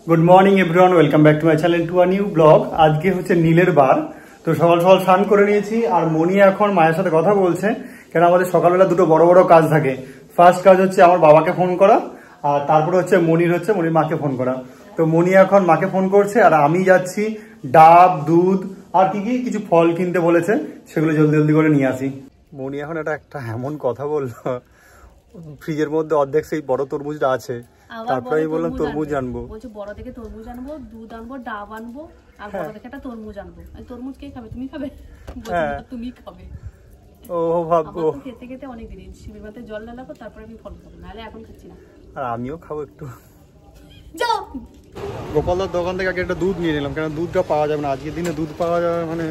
Good morning everyone, welcome back to my channel to a new blog. আজকে হচ্ছে নীলের বার, তো সকাল সকাল স্নান করে নিয়েছি। আর মনি এখন মায়ের সাথে কথা বলছে, কেন আমাদের সকালবেলা দুটো বড় বড় কাজ থাকে। ফার্স্ট কাজ হচ্ছে আমার বাবাকে ফোন করা, আর তারপরে হচ্ছে মনির মাকে ফোন করা। তো মনি এখন মাকে ফোন করছে, আর আমি যাচ্ছি ডাব, দুধ আর কিছু ফল কিনতে বলেছে, সেগুলো জলদি জলদি করে নিয়ে আসি। মনি এখন একটা এমন কথা বললো, ফ্রিজের মধ্যে অর্ধেক সেই বড় তরমুজটা আছে, তারপরে আমি বললাম তরমুজ আনবো। বলছে বড় থেকে তরমুজ আনবো, দুধ আনবো, ডাব আনবো, আর বড় থেকে একটা তরমুজ আনবো। তরমুজ কে খাবে? তুমি খাবে? তুমি খাবে। ও ভাববো খেতে খেতে অনেক দেরি, শিবের মাথায় জল ঢালাবো, তারপরে আমি ফল খাবো, নাহলে এখন খাচ্ছি না। আর আমিও খাবো একটু। যাও, গোপালদার দোকান থেকে আগে একটা দুধ নিয়ে নিলাম, কারণ দুধটা পাওয়া যাবে না আজকের দিনে। দুধ পাওয়া যাবে মানে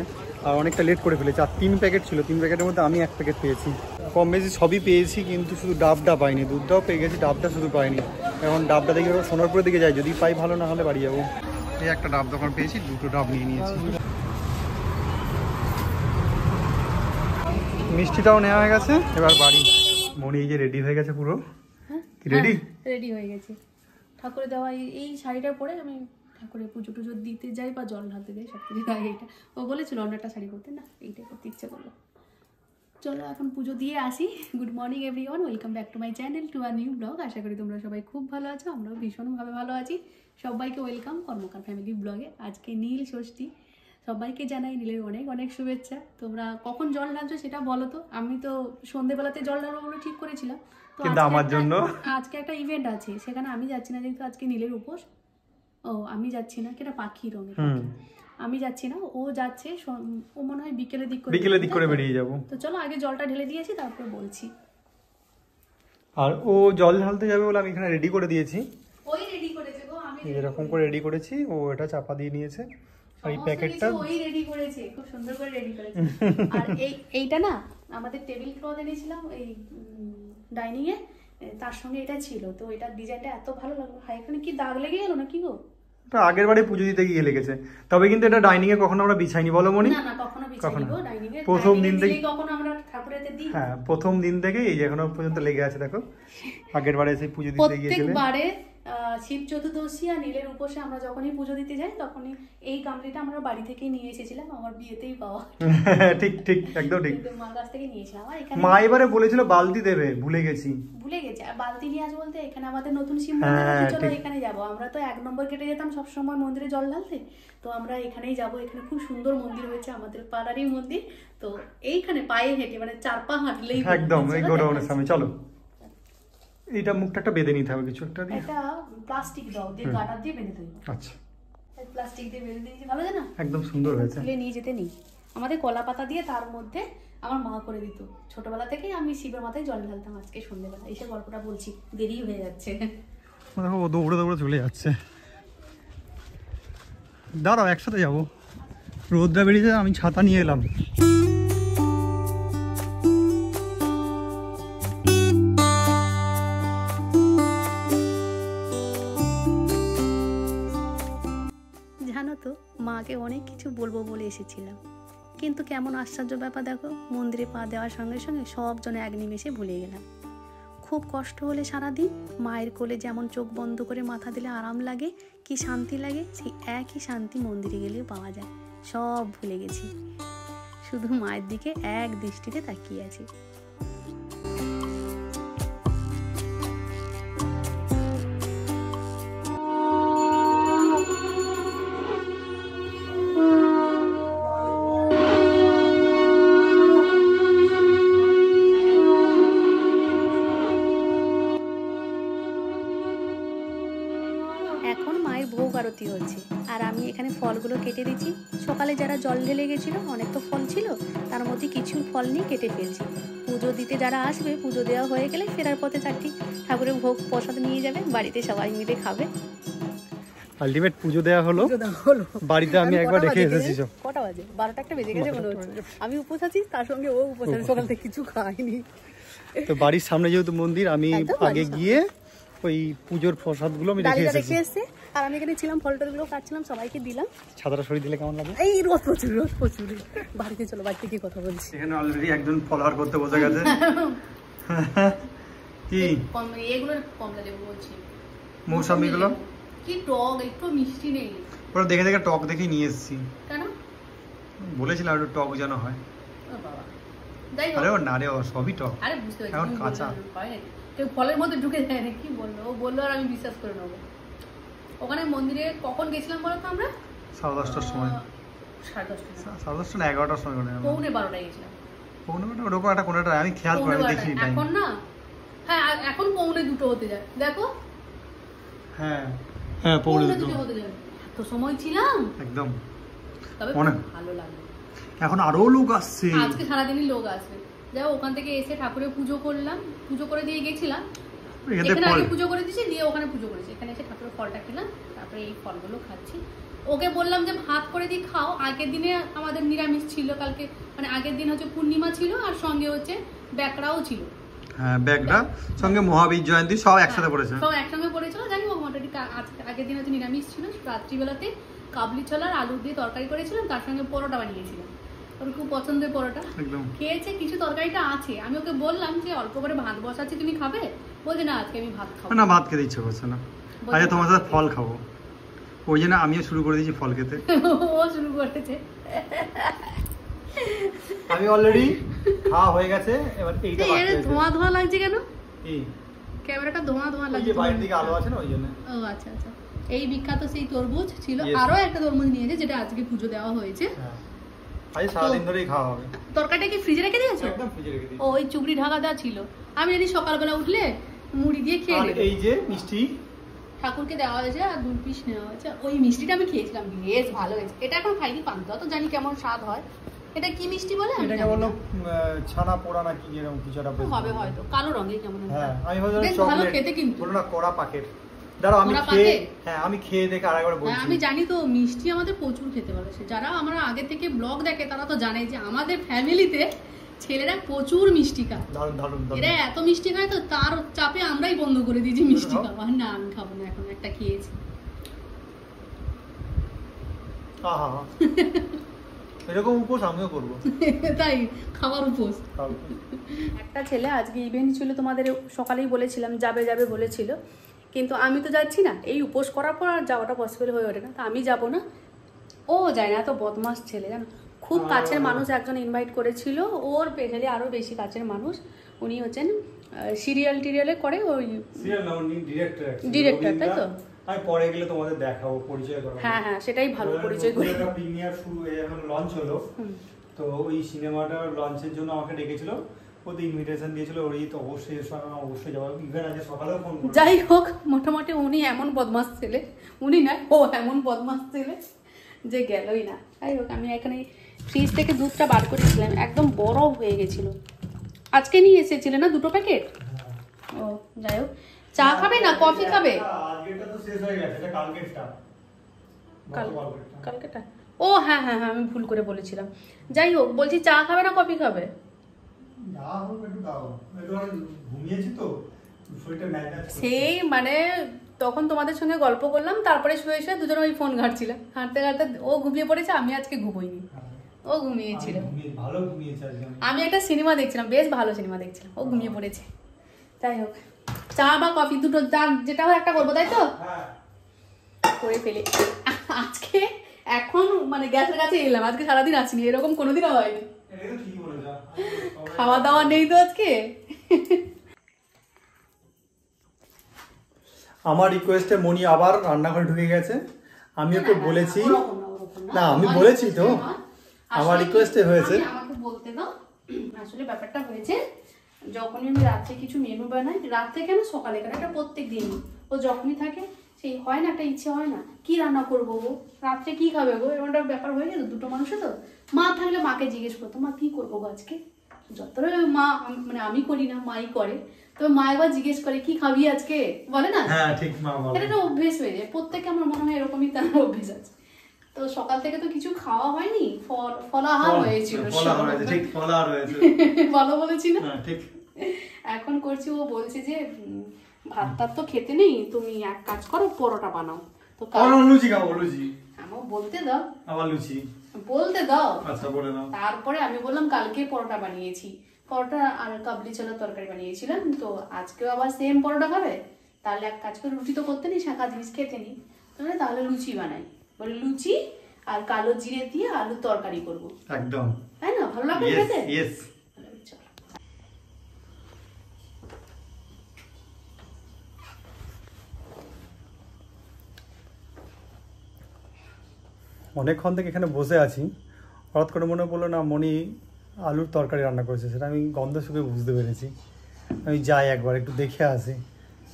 অনেকটা লেট করে ফেলেছি। আর 3 প্যাকেট ছিল, 3 প্যাকেটের মধ্যে আমি 1 প্যাকেট পেয়েছি। কম বেশি সবই পেয়েছি, কিন্তু শুধু ডাবটা পাইনি। দুধটাও পেয়ে গেছি, ডাবটা শুধু পাইনি। এখন ডাবটা দেখে সোনারপুরের দিকে যাই, যদি পাই ভালো, না হলে বাড়ি যাবো। এই একটা ডাব দোকান পেয়েছি, দুটো ডাব নিয়ে নিয়েছি। মিষ্টিটাও নেওয়া হয়ে গেছে, এবার বাড়ি। মনি এই যে রেডি হয়ে গেছে পুরো। রেডি রেডি হয়ে গেছে। ঠাকুরের দেওয়া এই শাড়িটা পরে আমি ঠাকুরের পুজো টুজো দিতে যাই বা জল ঢালতে যাই, সব কিছু আগে এইটা। ও বলেছিল অন্য একটা শাড়ি পরতে, না এইটাই করতে ইচ্ছে করলো। চলো এখন পুজো দিয়ে আসি। Good morning everyone, welcome back to my channel to a new blog. আশা করি তোমরা সবাই খুব ভালো আছো, আমরাও ভীষণভাবে ভালো আছি। সবাইকে ওয়েলকাম কর্মকার ফ্যামিলি ব্লগে। আজকে নীল ষষ্ঠী, সবাইকে জানাই নীলের অনেক অনেক শুভেচ্ছা। তোমরা কখন জল ঢালছো সেটা বলো তো। আমি তো সন্ধ্যেবেলাতে জল ঢালবো বলে ঠিক করেছিলাম, তো আমার জন্য আজকে একটা ইভেন্ট আছে, সেখানে আমি যাচ্ছি না, যেহেতু আজকে নীলের উপোস। ও আমি যাচ্ছি না, কেটা পাখি রঙের, আমি যাচ্ছি না, ও যাচ্ছে। ও মনে হয় বিকেলের দিক করে বেরিয়ে যাবো। তো চলো আগে জলটা ঢেলে দিয়েছি, তারপর বলছি। আর ও জল ঢালতে যাবে বলে আমি এখানে রেডি করে দিয়েছি। ওই রেডি করেছে গো, আমি এরকম করে রেডি করেছি। ও এটা চাপা দিয়ে নিয়েছে। আর এই প্যাকেটটা ওই রেডি করেছে, খুব সুন্দর করে রেডি করেছে। আর এইটা না আমাদের টেবিল ক্লথ এনেছিলাম এই ডাইনিং এ, তার সঙ্গে এটা ছিল। তো এটার ডিজাইনটা এত ভালো লাগলো। হাই, এখানে কি দাগ লেগে গেল না কি গো? আগের বারে পুজো দিতে গিয়ে লেগেছে, তবে কিন্তু এটা ডাইনিং এ কখনো আমরা বিছাইনি, বলো মনি? না না, কখনো বিছাইনি গো ডাইনিং এ। প্রথম দিন থেকে কখনো আমরা ঠাকুরেতে দিই। হ্যাঁ, প্রথম দিন থেকে এই এখনো পর্যন্ত লেগে আছে। দেখো আগের বারে সেই পুজো দিতে গিয়েছিলেন, প্রত্যেকবারে শিব চতুর্দশী আর নীলের উপোসে আমরা যখনই পুজো দিতে যাই, তখনই এই গামলিটা আমরা বাড়ি থেকেই নিয়ে এসেছিলাম, আমার বিয়েতেই পাওয়া। ঠিক ঠিক, একদম ঠিক। মার কাছ থেকে নিয়েছিলাম। আর এখানে মা এবারে বলেছিল বালতি দেবে, ভুলে গেছি। আর বালতি নিয়ে আসবো বলতে, এখানে আমাদের নতুন শিব মন্দির আছে, চলো এখানে যাবো। আমরা তো 1 নম্বর গেটে যেতাম সবসময় মন্দিরে জল ঢালতে, তো আমরা এখানেই যাবো। এখানে খুব সুন্দর মন্দির হয়েছে, আমাদের পাড়ারই মন্দির। তো এইখানে পায়ে হেঁটে, মানে 4 পা হাঁটলেই একদম এই গোডাউনের সামনে। চলো, এইটা মুখটা একটা বেঁধে নিতে হবে, কিছু একটা দিয়ে। এটা প্লাস্টিক দাও দিয়ে গাটার দিয়ে বেঁধে দেবো। আচ্ছা, প্লাস্টিক দিয়ে বেঁধে দিয়েছি, ভালো জানা, একদম সুন্দর হয়েছে। তুলে নিয়ে যেতে নেই। আমাদের কলা পাতা দিয়ে তার মধ্যে আমার মা করে দিত। ছোটবেলা থেকেই আমি শিবের মাথায় জল ঢালতাম। আজকে সন্ধ্যেবেলা এসে গল্পটা বলছি, দেরি হয়ে যাচ্ছে। দেখো ও দৌড়ে দৌড়ে চলে যাচ্ছে। দাঁড়াও, একসাথে যাবো। রোদটা বেরিয়েছে, আমি ছাতা নিয়ে এলাম। জানো তো, মাকে অনেক কিছু বলবো বলে এসেছিলাম, কিন্তু কেমন আশ্চর্য ব্যাপার দেখো, মন্দিরে পা দেওয়ার সঙ্গে সঙ্গে সব জন এক নিমেষে ভুলে গেলাম। খুব কষ্ট হলে সারাদিন মায়ের কোলে যেমন চোখ বন্ধ করে মাথা দিলে আরাম লাগে, কি শান্তি লাগে, সেই একই শান্তি মন্দিরে গেলেও পাওয়া যায়। সব ভুলে গেছি, শুধু মায়ের দিকে এক দৃষ্টিতে তাকিয়ে আছি। এখন মায়ের ভোগ আরতি হচ্ছে, আর আমি এখানে ফলগুলো কেটে দিচ্ছি। সকালে যারা জল ঢেলে গেছিলো, অনেক তো ফল ছিল, তার মধ্যে কিছু ফল নিয়ে কেটে ফেলছি। পুজো দিতে যারা আসবে, পুজো দেওয়া হয়ে গেলে ফেরার পথে 4টি ঠাকুরের ভোগ প্রসাদ নিয়ে যাবে, বাড়িতে সবাই মিলে খাবে। আলটিমেট পুজো দেওয়া হলো, বাড়িতে আমি একবার রেখে এসেছি। কটা বাজে? 12টা একটা বেজে গেছে মনে হচ্ছে। আমি উপোস আছি, তার সঙ্গে ও উপোস আছে, সকাল থেকে কিছু খাইনি। তো বাড়ির সামনে যেহেতু মন্দির, আমি আগে গিয়ে ওই পুজোর প্রসাদগুলো আমি রেখে এসেছি। আর আমি এখানে ছিলাম, ফলটাগুলো কাটছিলাম, সবাইকে দিলাম। ছাতাটা সরিয়ে দিলে কেমন লাগে? এই রোদ প্রচুর। বাড়িতে চলো, বাড়িতে গিয়ে কথা বলছি। এখানে অলরেডি একজন ফলোয়ার করতে বসে গেছে। কি এগুলো কমলা লেবু বলছি, মৌসুমিগুলো কি টক, একটু মিষ্টি নেই। ওরা দেখে দেখে টক দেখে নিয়ে এসেছি। কেন? বলেছিলাম একটু টক যেন হয়। ও বাবা, যাই হোক। আরে ও না রে, ও সবই টক। আরে বুঝতে পারছি, এখন কাঁচা হয় নাকি কেউ ফলের মধ্যে ঢুকে যায় না? কি বললো, ও বললো আর আমি বিশ্বাস করে নেবো। ওখানে মন্দিরে কখন গেছিলাম বলো তো আমরা? 10:30টার সময়। 10:30 10:30 না 11টার সময় করে। 11:45 গেছিলাম। 11:15 ওরকম একটা কোনটা আমি খেয়াল করিনি, দেখিনি টাইম। এখন না, হ্যাঁ এখন 1:45 হতে যায়, দেখো। হ্যাঁ হ্যাঁ 1:45 হতে যায়। এত সময় ছিলাম একদম। তবে অনেক ভালো লাগলো। এখন আরো লোক আসছে, আজকে সারাদিনই লোক আসবে। যাও, ওখান থেকে এসে ঠাকুরের পুজো করলাম, পুজো করে দিয়ে গেছিলাম। এখানে আগে পুজো করে দিয়েছি, দিয়ে ওখানে পুজো করেছি। এখানে এসে ঠাকুরের ফলটা খেলাম, তারপরে এই ফলগুলো খাচ্ছি। ওকে বললাম যে ভাত করে দিয়ে খাও। আগের দিনে আমাদের নিরামিষ ছিল, কালকে মানে আগের দিন হচ্ছে পূর্ণিমা ছিল, আর সঙ্গে হচ্ছে ব্যাকড়াও ছিল। হ্যাঁ ব্যাকড়া সঙ্গে মহাবীর জয়ন্তী সব একসাথে পড়েছে। সব একসঙ্গে পড়েছিল, জানি ও মোটামুটি আগের দিন হচ্ছে নিরামিষ ছিল। রাত্রিবেলাতে কাবলি ছোলার আলু দিয়ে তরকারি করেছিলাম, তার সঙ্গে পরোটা বানিয়েছিলাম। ওর খুব পছন্দের পরোটা খেয়েছে। কিছু তরকারিটা আছে, আমি ওকে বললাম যে অল্প করে ভাত বসাচ্ছি, তুমি খাবে? বলছে না আজকে আমি ভাত খাবো না, ভাত খেতে ইচ্ছে করছে না, আজকে তোমার সাথে ফল খাবো। ওই জন্য আমিও শুরু করে দিয়েছি ফল খেতে। ও শুরু করেছে। আমি অলরেডি খাওয়া হয়ে গেছে, এবার এইটা বাকি আছে। ধোঁয়া ধোঁয়া লাগছে কেন? কি ক্যামেরাটা ধোঁয়া ধোঁয়া লাগছে? বাইরের দিকে আলো আছে না, ওই জন্য। ও আচ্ছা আচ্ছা। এই বিখ্যাত সেই তরমুজ ছিল, আরো একটা তরমুজ নিয়েছে যেটা আজকে পুজো দেওয়া হয়েছে। আজ সারা দিন ধরেই খাওয়া হবে। তরকারিটা কি ফ্রিজে রেখে দিয়েছো? একদম ফ্রিজে রেখে দিয়েছি। ওই চুবড়ি ঢাকা দেওয়া ছিল, আমি জানি সকালবেলা উঠলে মুড়ি দিয়ে খেয়ে নেব। এই যে মিষ্টি ঠাকুরকে দেওয়া হয়েছে আর 2 পিস নেওয়া হয়েছে। ওই মিষ্টিটা আমি খেয়েছিলাম, বেশ ভালো হয়েছে। এটা এখন খাইনি, পান্তা তো জানি কেমন স্বাদ হয়। এটা কি মিষ্টি বলে? এটাকে বলো ছানা পোড়া না কি এরকম কিছু একটা হবে হয়তো, কালো রঙের কেমন। হ্যাঁ আমি ভাবছিলাম বেশ ভালো খেতে, কিন্তু বলো না কড়া পাকেট। দাঁড়াও আমি খেয়ে দেখে আরেকবার বলছি। আমি জানি তো মিষ্টি আমাদের প্রচুর খেতে ভালোবাসে। যারা আমরা আগে থেকে ব্লগ দেখে তারা তো জানে যে আমাদের ফ্যামিলিতে ছেলেরা প্রচুর মিষ্টি খায়। এরা এত মিষ্টি খায়, তো তার চাপে আমরাই বন্ধ করে দিয়েছি মিষ্টি খাওয়া। না আমি খাবো না, এখন একটা খেয়েছি। এরকম উপোস আমিও করবো, তাই খাবার উপোস। একটা ছেলে আজকে ইভেন্ট ছিল, তোমাদের সকালেই বলেছিলাম যাবে যাবে বলেছিল, কিন্তু আমি তো যাচ্ছি না। এই উপোস করার পর আর যাওয়াটা পসিবল হয়ে ওঠে না, তো আমি যাব না। ও যায় না, তো বদমাস ছেলে জানো। খুব কাছের মানুষ একজন ইনভাইট করেছিল, ওর পেছনে আরো বেশি কাছের মানুষ। উনি হচ্ছেন সিরিয়াল টিরিয়ালে করে, ওই ডিরেক্টর, তাই তো? আমি পরে গেলে তোমাদের দেখাবো, পরিচয় করাবো। হ্যাঁ হ্যাঁ, সেটাই ভালো, পরিচয় করে। একটা প্রিমিয়ার শুরু এখন লঞ্চ হলো, তো ওই সিনেমাটার লঞ্চের জন্য আমাকে ডেকেছিল, ওদের ইনভিটেশন দিয়েছিল। ওই তো অবশ্যই যাবো। ইভেন আজকে সকালেও ফোন করেছিল। যাই হোক, মোটামুটি উনি এমন বদমাস ছেলে, উনি না ও এমন বদমাস ছেলে যে গেলই না। যাই হোক, আমি এখানে ফ্রিজ থেকে দুধটা বার করেছিলাম, একদম বরফ হয়ে গেছিল। আজকে নিয়ে এসেছিলে না 2 প্যাকেট? ও যাই হোক, চা খাবে না কফি খাবে? আজকেরটা তো শেষ হয়ে গেছে, এটা কালকেরটা। কালকেটা? ও হ্যাঁ হ্যাঁ হ্যাঁ, আমি ভুল করে বলেছিলাম। যাই হোক, বলছি চা খাবে না কফি খাবে? সেই মানে তখন তোমাদের সঙ্গে গল্প করলাম, তারপরে শুয়ে শুয়ে দুজন ওই ফোন ঘাটছিলাম, হাঁটতে হাঁটতে ও ঘুমিয়ে পড়েছে, আমি আজকে ঘুমোইনি, ও ঘুমিয়েছিল। আমি একটা সিনেমা দেখছিলাম, বেশ ভালো সিনেমা দেখছিলাম, ও ঘুমিয়ে পড়েছে। যাই হোক, চা বা কফি দুটো যেটা হয় একটা করবো, তাই তো? করে ফেলে আজকে এখন মানে গ্যাসের কাছে এলাম, আজকে সারাদিন আসিনি, এরকম কোনোদিনও হয়নি। খাওয়া দাওয়া নেই তো আজকে। আমার রিকোয়েস্টে মনি আবার রান্নাঘরে ঢুকে গেছে। আমি ওকে বলেছি, না আমি বলেছি তো, আমার রিকোয়েস্টে হয়েছে। আমাকে বলতে দাও, আসলে ব্যাপারটা হয়েছে যখনই আমি রাত্রে কিছু মেনু বানাই, রাত্রে কেন সকালে কেন, এটা প্রত্যেক দিনই ও যখনই থাকে সেই হয় না, একটা ইচ্ছে হয় না কি রান্না করবো গো, রাত্রে কি খাবে গো, এমনটা ব্যাপার হয়ে গেল। দুটো মানুষে তো, মা থাকলে মাকে জিজ্ঞেস করতো মা কি করবো গো আজকে, যতটা মা মানে আমি করি না, মাই করে, তবে মা একবার জিজ্ঞেস করে কি খাবি আজকে, বলে না? হ্যাঁ ঠিক, মা বলে। এটা একটা অভ্যেস হয়ে যায় প্রত্যেকে, আমার মনে হয় এরকমই তার অভ্যেস আছে। তো সকাল থেকে তো কিছু খাওয়া হয়নি, ফলাহার হয়েছিল। ঠিক, ফলাহার হয়েছে, ভালো বলেছি না? ঠিক। এখন করছি, ও বলছে যে ভাত টাত তো খেতে নেই, তুমি এক কাজ করো পরোটা বানাও। তো লুচি খাবো, লুচি আমার বলতে দাও, আবার লুচি বলতে দাও। আচ্ছা বলে নাও। তারপরে আমি বললাম কালকে পরোটা বানিয়েছি, পরোটা আর কাবলি ছোলার তরকারি বানিয়েছিলাম, তো আজকেও আবার সেম পরোটা খাবে। তাহলে এক কাজ করে রুটি তো করতে নি, শাঁকা জিনিস খেতে নি, তাহলে লুচি বানাই। বলে লুচি আর কালো জিরে দিয়ে আলুর তরকারি করব। একদম, তাই না? ভালো লাগবে খেতে। ইয়েস। অনেকক্ষণ থেকে এখানে বসে আছি, হঠাৎ করে মনে পড়লো না মনি আলুর তরকারি রান্না করেছে, সেটা আমি গন্ধ শুকে বুঝতে পেরেছি। আমি যাই একবার একটু দেখে আসি,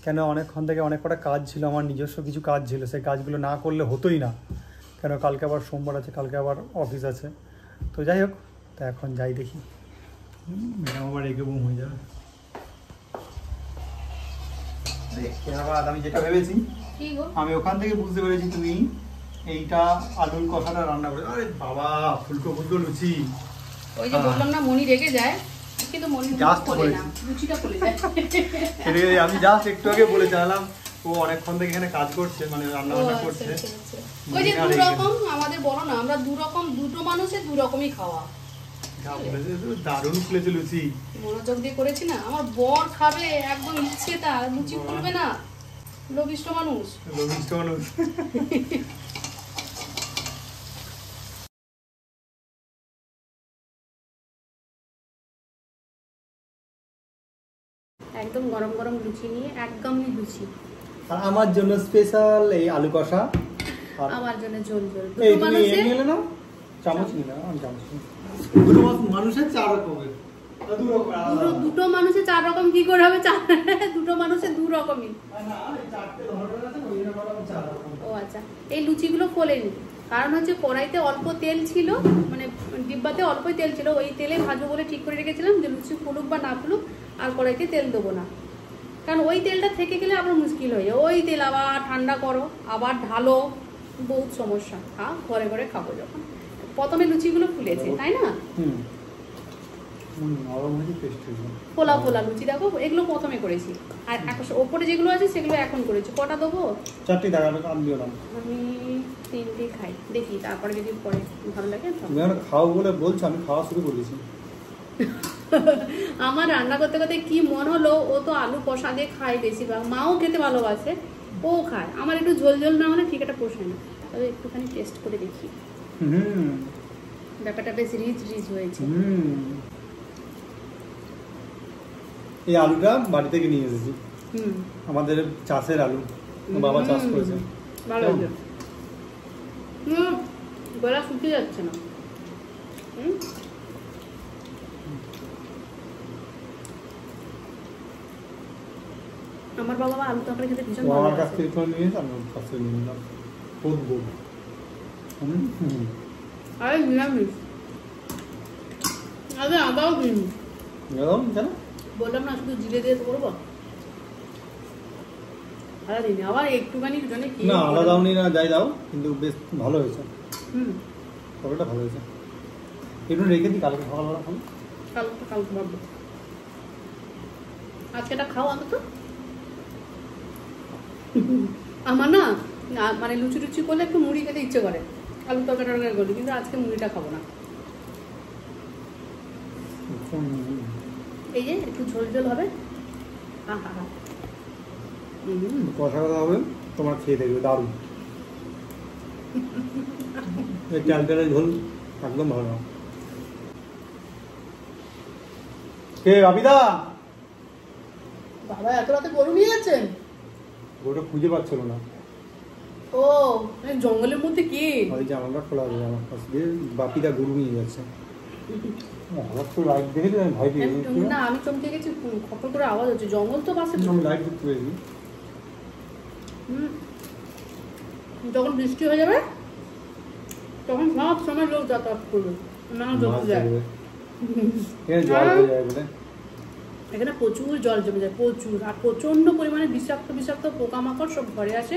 কেন অনেকক্ষণ থেকে অনেক কটা কাজ ছিল, আমার নিজস্ব কিছু কাজ ছিল, সেই কাজগুলো না করলে হতোই না, কেন কালকে আবার সোমবার আছে, কালকে আবার অফিস আছে। তো যাই হোক, তা এখন যাই দেখি, ম্যাডাম আবার রেগে বুম হয়ে যাবে। আমি যেটা ভেবেছি, আমি ওখান থেকে বুঝতে পেরেছি তুমি এইটা আলুর কষাটা রান্না করে। আরে বাবা, ফুলকো ফুলকো লুচি। ওই যে বললাম না মনি রেগে যায়, কিন্তু মনি বলে না, লুচিটা বলে যায়। আমি জাস্ট একটু আগে বলে চালাম, ও অনেকক্ষণ থেকে এখানে কাজ করছে, মানে রান্না বান্না করছে। ওই যে দু রকম আমাদের বলো না, আমরা দু রকম, দুটো মানুষের দু রকমই খাওয়া। দারুণ ফুলেছে লুচি, মনোযোগ দিয়ে করেছি না। আমার বর খাবে একদম ইচ্ছে, তার লুচি ফুলবে না, লোভিষ্ঠ মানুষ। একদম গরম গরম লুচি নিয়ে, একদমই লুচি। আর আমার জন্য স্পেশাল এই আলু কষা, আমার জন্য ঝোল ঝোল। চামচ নিয়ে নাও, আমি চামচ নিই। দুটো মানুষের চার রকমের, দুটো মানুষের চার রকম কি করে হবে? দুটো মানুষের দু রকমই। ও আচ্ছা, এই লুচিগুলো ফোলেনি, কারণ হচ্ছে কড়াইতে অল্প তেল ছিল, মানে ডিব্বাতে অল্পই তেল ছিল, ওই তেলে ভাজবো বলে ঠিক করে রেখেছিলাম যে লুচি ফুলুক বা না ফুলুক আর কড়াইতে তেল দেবো না, কারণ ওই তেলটা থেকে গেলে আবার মুশকিল হয়ে যায়। ওই তেল আবার ঠান্ডা করো, আবার ঢালো, বহুত সমস্যা। ঘরে ঘরে খাবো যখন। প্রথমে লুচিগুলো ফুলেছে, তাই না? ফোলা ফোলা লুচি দেখো, এগুলো প্রথমে করেছি, আর ওপরে যেগুলো আছে সেগুলো এখন করেছি। কটা দেবো? 4টি দাঁড়ানো, আমি 3টে খাই, দেখি তারপরে যদি পরে ভালো লাগে। খাও বলে বলছো, আমি খাওয়া শুরু করেছি। আমার রান্না করতে করতে কি মন হলো, ও তো আলু কষা দিয়ে খায় বেশিরভাগ, মাও খেতে ভালোবাসে, ও খায়। আমার একটু ঝোল ঝোল না হলে ঠিক একটা পোষায় না, তবে একটুখানি টেস্ট করে দেখি। ব্যাপারটা বেশ রিচ রিচ হয়েছে। এই আলুটা বাড়ি থেকে নিয়ে এসেছি, আমাদের চাষের আলু, বাবা চাষ করেছে। ভালো হয়েছে, গলা শুকিয়ে যাচ্ছে না। আমার বাবা আলু তরকারি খেতে ভীষণ ভালো। আমার কাছ থেকে তো নিয়ে আমি কাছ থেকে নিয়ে নিলাম। খুব গুড। আরে নিরামিষ, আরে আদাও দিন। কেন বললাম না শুধু জিরে দিয়ে করবো, আদা দিন। আবার একটুখানি জন্য কি না, আদা দাও নি না, যাই দাও, কিন্তু বেশ ভালো হয়েছে। তরকারিটা ভালো হয়েছে। একটু রেখে দিই, কালকে সকালবেলা খাবো। কালকে ভাববো, আজকে এটা খাও আগে তো। আমার না মানে লুচি টুচি করলে একটু মুড়ি খেতে ইচ্ছে করে, আলু তরকারি করি, কিন্তু আজকে মুড়িটা খাবো না। এই যে একটু ঝোল ঝোল হবে, কষা কষা হবে, তোমার খেয়ে দেখবে দারুণ। চালটার ঝোল একদম ভালো না। কে বাপিদা? বাবা এত রাতে গরু নিয়ে যাচ্ছেন? গরুটা খুঁজে পাচ্ছিল না। ও জঙ্গলের মধ্যে কি? ওই জানালাটা খোলা আছে, আমার কাছ দিয়ে বাপিদা গরু নিয়ে যাচ্ছে। হঠাৎ করে লাইট দেখে আমি ভয় পেয়ে গেছি। না আমি চমকে গেছি, খপর করে আওয়াজ হচ্ছে, জঙ্গল তো পাশে। আমি লাইট দেখতে পেয়েছি। যখন বৃষ্টি হয়ে যাবে তখন সব সময় লোক যাতায়াত করবে, না জমে যায়। এখানে প্রচুর জল জমে যায়, প্রচুর, আর প্রচন্ড পরিমাণে বিষাক্ত বিষাক্ত পোকামাকড় সব ঘরে আসে।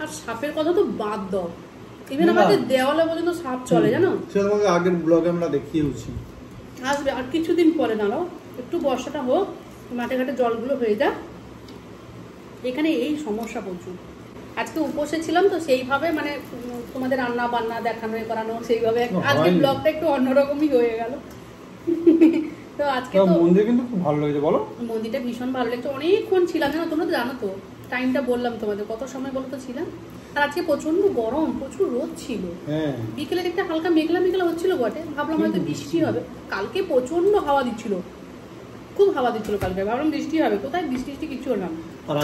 আর সাপের কথা তো বাদ দাও, ইভেন আমাদের দেওয়ালে পর্যন্ত সাপ চলে, জানো? সেটা তোমাকে আগের ব্লগে আমরা দেখিয়েছি। আসবে আর কিছুদিন পরে, দাঁড়াও একটু বর্ষাটা হোক, মাঠে ঘাটে জলগুলো হয়ে যাক। এখানে এই সমস্যা প্রচুর। আজকে উপসে ছিলাম তো সেইভাবে, মানে তোমাদের রান্না বান্না দেখানো করানো সেইভাবে আজকে ব্লগটা একটু অন্যরকমই হয়ে গেল। তো আজকে তো মন্দির কিন্তু খুব ভালো লাগছে, বলো? মন্দিরটা ভীষণ ভালো লাগছে, অনেকক্ষণ ছিলাম, জানো? তোমরা তো জানো তো টাইমটা বললাম তোমাদের, কত সময় বলো তো ছিলাম। আর আজকে প্রচন্ড গরম, প্রচুর রোদ ছিল। বিকেলে একটা হালকা মেঘলা মেঘলা হচ্ছিল বটে, ভাবলাম হয়তো বৃষ্টি হবে। কালকে প্রচন্ড হাওয়া দিচ্ছিল, খুব হাওয়া দিচ্ছিল কালকে, ভাবলাম বৃষ্টি হবে, কোথায় বৃষ্টি কিছু না।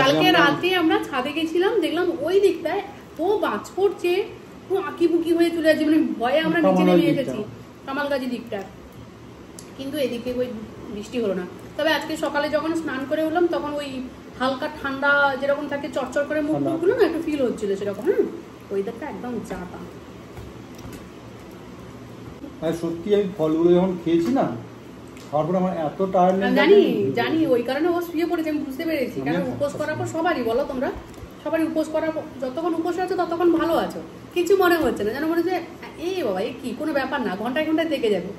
কালকে রাতে আমরা ছাদে গেছিলাম, দেখলাম ওই দিকটায় ও বাজ পড়ছে, আঁকি বুকি হয়ে চলে যাচ্ছে, মানে ভয়ে আমরা নিচে নেমে এসেছি কামালগাজি দিকটা, কিন্তু এদিকে ওই বৃষ্টি হলো না। তবে আজকে সকালে যখন স্নান করে উঠলাম তখন ওই হালকা ঠান্ডা যেরকম থাকে চটচট করে মুখগুলো না একটু ফিল হচ্ছিল সেরকম। ওয়েদারটা একদম চাপা। আর সত্যি আমি ফলগুলো যখন খেয়েছি না, তারপর আমার এত টায়ার্ড জানি ওই কারণে ও শুয়ে পড়েছে, আমি বুঝতে পেরেছি। কারণ উপোস করার পর সবারই বলো তোমরা, সবারই উপোস করার পর যতক্ষণ উপোস আছো ততক্ষণ ভালো আছো, কিছু মনে হচ্ছে না, যেন মনে হচ্ছে এই বাবা এই কি কোনো ব্যাপার না, ঘন্টায় ঘন্টায় থেকে যাবে।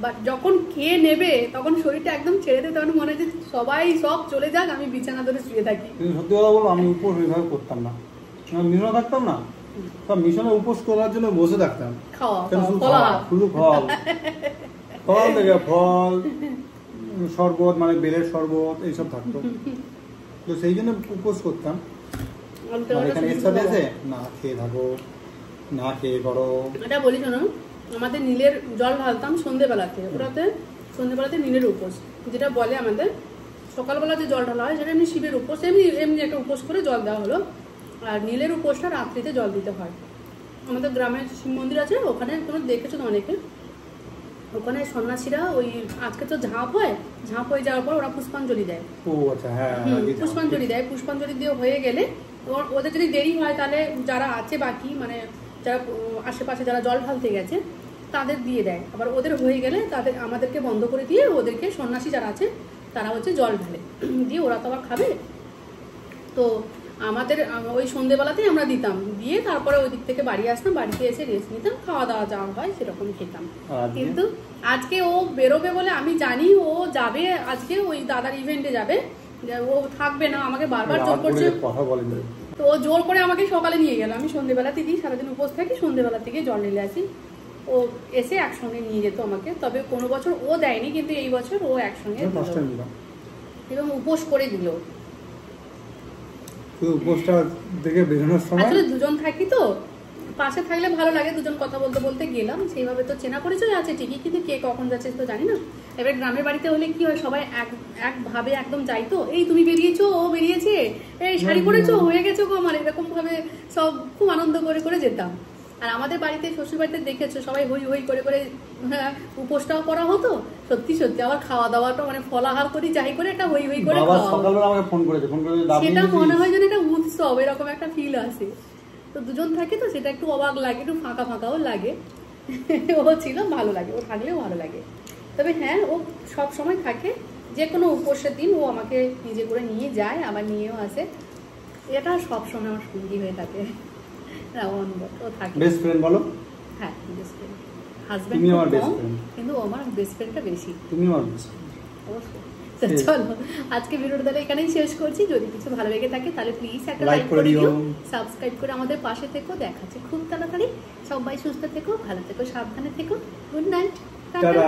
বাট যখন খেয়ে নেবে তখন শরীরটা একদম ছেড়ে দেয়, তখন মনে হচ্ছে সবাই সব চলে যাক, আমি বিছানা ধরে শুয়ে থাকি। সত্যি কথা বলবো, আমি উপোস ওইভাবে করতাম না, মিশনে থাকতাম না, সব মিশনে উপোস করার জন্য বসে থাকতাম, শুধু ফল ফল থেকে ফল, শরবত মানে বেলের শরবত এইসব থাকতো, তো সেই জন্য উপোস করতাম। এখানে এর সাথে আছে না খেয়ে থাকো, না খেয়ে করো। এটা বলি শোনো, আমাদের নীলের জল ঢালতাম সন্ধ্যেবেলাতে, ওটাতে সন্ধ্যেবেলাতে নীলের উপোস যেটা বলে আমাদের, সকালবেলা যে জল ঢালা হয় সেটা এমনি শিবের উপোস, এমনি এমনি একটা উপোস করে জল দেওয়া হলো। আর নীলের উপোসটা রাত্রিতে জল দিতে হয়। আমাদের গ্রামে শিব মন্দির আছে, ওখানে তোমরা দেখেছো তো অনেকে, ওখানে সন্ন্যাসীরা ওই আজকে তো ঝাঁপ হয়, ঝাঁপ হয়ে যাওয়ার পর ওরা পুষ্পাঞ্জলি দেয়। ও আচ্ছা, হ্যাঁ পুষ্পাঞ্জলি দেয়, পুষ্পাঞ্জলি দিয়ে হয়ে গেলে ওদের যদি দেরি হয় তাহলে যারা আছে বাকি মানে যারা আশেপাশে যারা জল ঢালতে গেছে তাদের দিয়ে দেয়, আবার ওদের হয়ে গেলে তাদের আমাদেরকে বন্ধ করে দিয়ে ওদেরকে সন্ন্যাসী যারা আছে তারা হচ্ছে জল ঢালে, দিয়ে ওরা তো আবার খাবে। তো আমাদের ওই সন্ধ্যেবেলাতেই আমরা দিতাম, দিয়ে তারপরে ওই দিক থেকে বাড়ি আসতাম, বাড়িতে এসে রেস্ট নিতাম, খাওয়া দাওয়া যা হয় সেরকম খেতাম। কিন্তু আজকে ও বেরোবে বলে আমি জানি ও যাবে, আজকে ওই দাদার ইভেন্টে যাবে, ও থাকবে না, আমাকে বারবার জোর করছে, তো ও জোর করে আমাকে সকালে নিয়ে গেল। আমি সন্ধ্যেবেলা থেকেই সারাদিন উপোস থাকি, সন্ধ্যেবেলা থেকে জল ঢেলে আসি, ও এসে একসঙ্গে নিয়ে যেত আমাকে। তবে কোনো বছর ও দেয়নি, কিন্তু এই বছর ও একসঙ্গে এবং উপোস করে দিল। আসলে দুজন থাকি তো, পাশে থাকলে ভালো লাগে, দুজন কথা বলতে বলতে গেলাম, সেইভাবে তো চেনা পরিচয় আছে ঠিকই, কিন্তু কে কখন যাচ্ছে তো জানি না। এবার গ্রামের বাড়িতে হলে কি হয়, সবাই একভাবে একদম যাইতো, এই তুমি বেরিয়েছো, ও বেরিয়েছে, এই শাড়ি পরেছো, হয়ে গেছো গো আমার, এরকম ভাবে সব খুব আনন্দ করে করে যেতাম। আর আমাদের বাড়িতে শ্বশুর বাড়িতে দেখেছো সবাই হই হই করে করে উপোসটাও করা হতো, সত্যি সত্যি আবার খাওয়া দাওয়াটা মানে ফলাহার করি যাই করে একটা হই হই করে সেটা মনে হয় যেন একটা উৎসব, এরকম একটা ফিল আসে। তো দুজন থাকে তো সেটা একটু অবাক লাগে, একটু ফাঁকা ফাঁকাও লাগে। ও ছিল ভালো লাগে, ও থাকলেও ভালো লাগে। তবে হ্যাঁ, ও সব সময় থাকে, যে কোনো উপোসের দিন ও আমাকে নিজে করে নিয়ে যায়, আবার নিয়েও আসে, এটা সব সময় আমার সঙ্গী হয়ে থাকে। ও থাকে বেস্ট ফ্রেন্ড বলো, হ্যাঁ বেস্ট ফ্রেন্ড, হাজবেন্ড কিন্তু ও আমার বেস্ট ফ্রেন্ডটা বেশি, তুমি আমার বেস্ট ফ্রেন্ড অবশ্যই। চলো আজকে ভিডিওটা তাহলে এখানেই শেষ করছি। যদি কিছু ভালো লেগে থাকে তাহলে প্লিজ একটা লাইক করে দিও, সাবস্ক্রাইব করে আমাদের পাশে থেকো। দেখাচ্ছে খুব তাড়াতাড়ি, সবাই সুস্থ থেকো, ভালো থেকো, সাবধানে থেকো। Good night, tata.